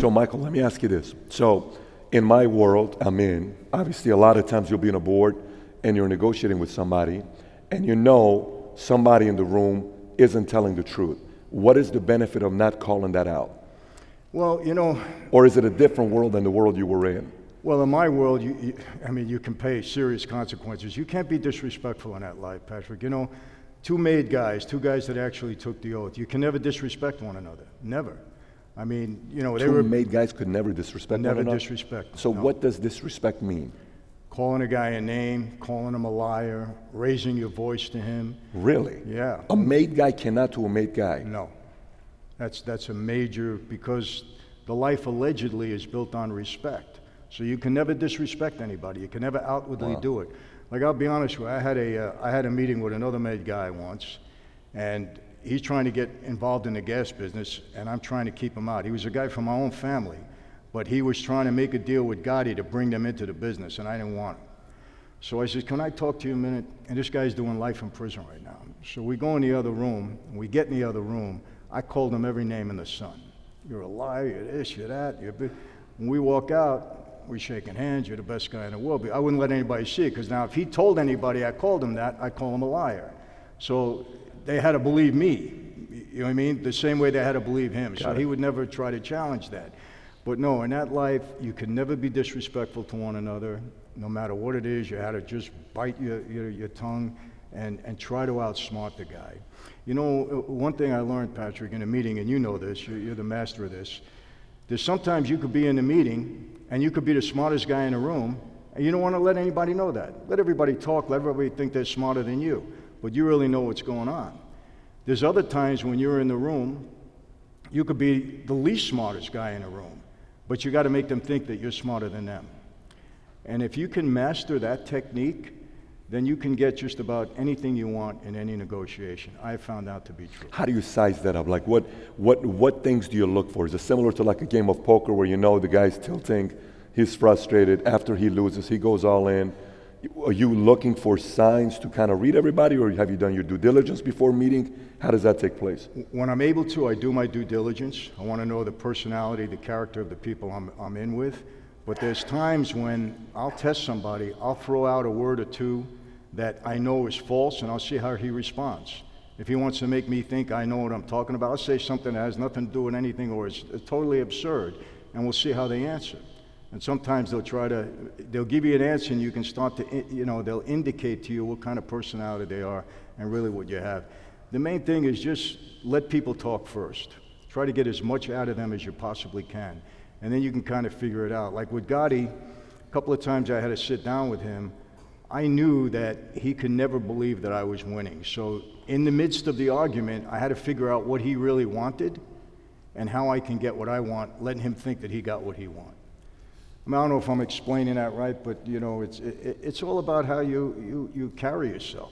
So, Michael, let me ask you this. So, in my world I'm in, obviously a lot of times you'll be on a board and you're negotiating with somebody and you know somebody in the room isn't telling the truth. What is the benefit of not calling that out? Well, you know... Or is it a different world than the world you were in? Well, in my world, you can pay serious consequences. You can't be disrespectful in that life, Patrick. You know, two guys that actually took the oath. You can never disrespect one another. Never. I mean, you know, Two made guys could never disrespect one another? Never disrespect. So no. what does disrespect mean? Calling a guy a name, calling him a liar, raising your voice to him. Really? Yeah. A made guy cannot to a made guy? No. That's a major, because the life allegedly is built on respect. So you can never disrespect anybody. You can never outwardly do it. Like, I'll be honest with you, I had a meeting with another made guy once, and he's trying to get involved in the gas business, and I'm trying to keep him out. He was a guy from my own family, but he was trying to make a deal with Gotti to bring them into the business, and I didn't want him. So I said, can I talk to you a minute? And this guy's doing life in prison right now. So we go in the other room, and we get in the other room. I called him every name in the sun. You're a liar, you're this, you're that. When we walk out, we're shaking hands, you're the best guy in the world. But I wouldn't let anybody see it, because now if he told anybody I called him that, I call him a liar. So they had to believe me, you know what I mean? The same way they had to believe him. So he would never try to challenge that. But no, in that life, you can never be disrespectful to one another, no matter what it is. You had to just bite your tongue and try to outsmart the guy. You know, one thing I learned, Patrick, in a meeting, and you know this, you're the master of this, there's sometimes you could be in a meeting and you could be the smartest guy in the room, and you don't want to let anybody know that. Let everybody talk, let everybody think they're smarter than you, but you really know what's going on. There's other times when you're in the room, you could be the least smartest guy in the room, but you got to make them think that you're smarter than them. And if you can master that technique, then you can get just about anything you want in any negotiation. I found out to be true. How do you size that up? Like what things do you look for? Is it similar to like a game of poker where you know the guy's tilting, he's frustrated, after he loses, he goes all in? Are you looking for signs to kind of read everybody, or have you done your due diligence before meeting? How does that take place? When I'm able to, I do my due diligence. I want to know the personality, the character of the people I'm in with. But there's times when I'll test somebody, I'll throw out a word or two that I know is false, and I'll see how he responds. If he wants to make me think I know what I'm talking about, I'll say something that has nothing to do with anything or is totally absurd, and we'll see how they answer. And sometimes they'll give you an answer, and you can start to, they'll indicate to you what kind of personality they are and really what you have. The main thing is just let people talk first. Try to get as much out of them as you possibly can, and then you can kind of figure it out. Like with Gotti, a couple of times I had to sit down with him. I knew that he could never believe that I was winning. So in the midst of the argument, I had to figure out what he really wanted and how I can get what I want, letting him think that he got what he wanted. I mean, I don't know if I'm explaining that right, but you know, it's all about how you carry yourself.